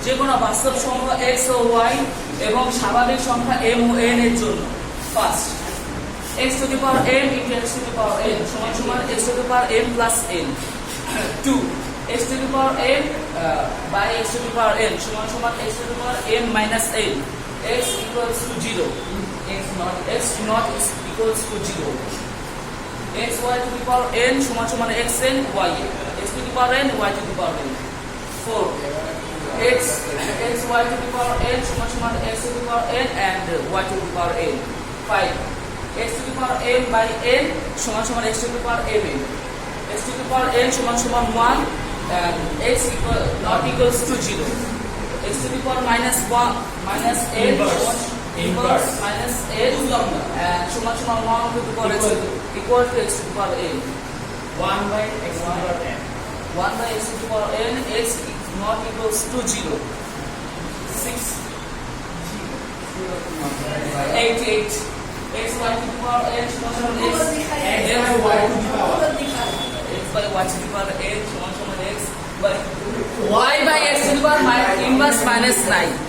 যে কোনো বাস্তব সংখ্যা x ও y এবং স্বাভাবিক সংখ্যা m ও n এর জন্য first x to the power m into x to the power n সমান সমান x to the power m plus n 2 x to the power m by x to the power n সমান সমান x to the power m minus n x equals to 0 x not is equals to 0 x y to the power n সমান সমান xn y x to the power n y to the power n 4 x y to the power n সমান সমান x to the power n and y to the power n 5 x to the power m by n সমান সমান x to the power m n x to the power n সমান সমান 1 and x equal not equals to 0 x to the power minus 1 minus n equals minus n and সমান সমান 1 to the power x equal to x to the power n 1 by x to the power n 1 by x to the power n x not equals to 0 6 8 x y to the power n সমান সমান x x by y to the power x by y to the power n সমান সমান x by y by x to the power inverse minus 9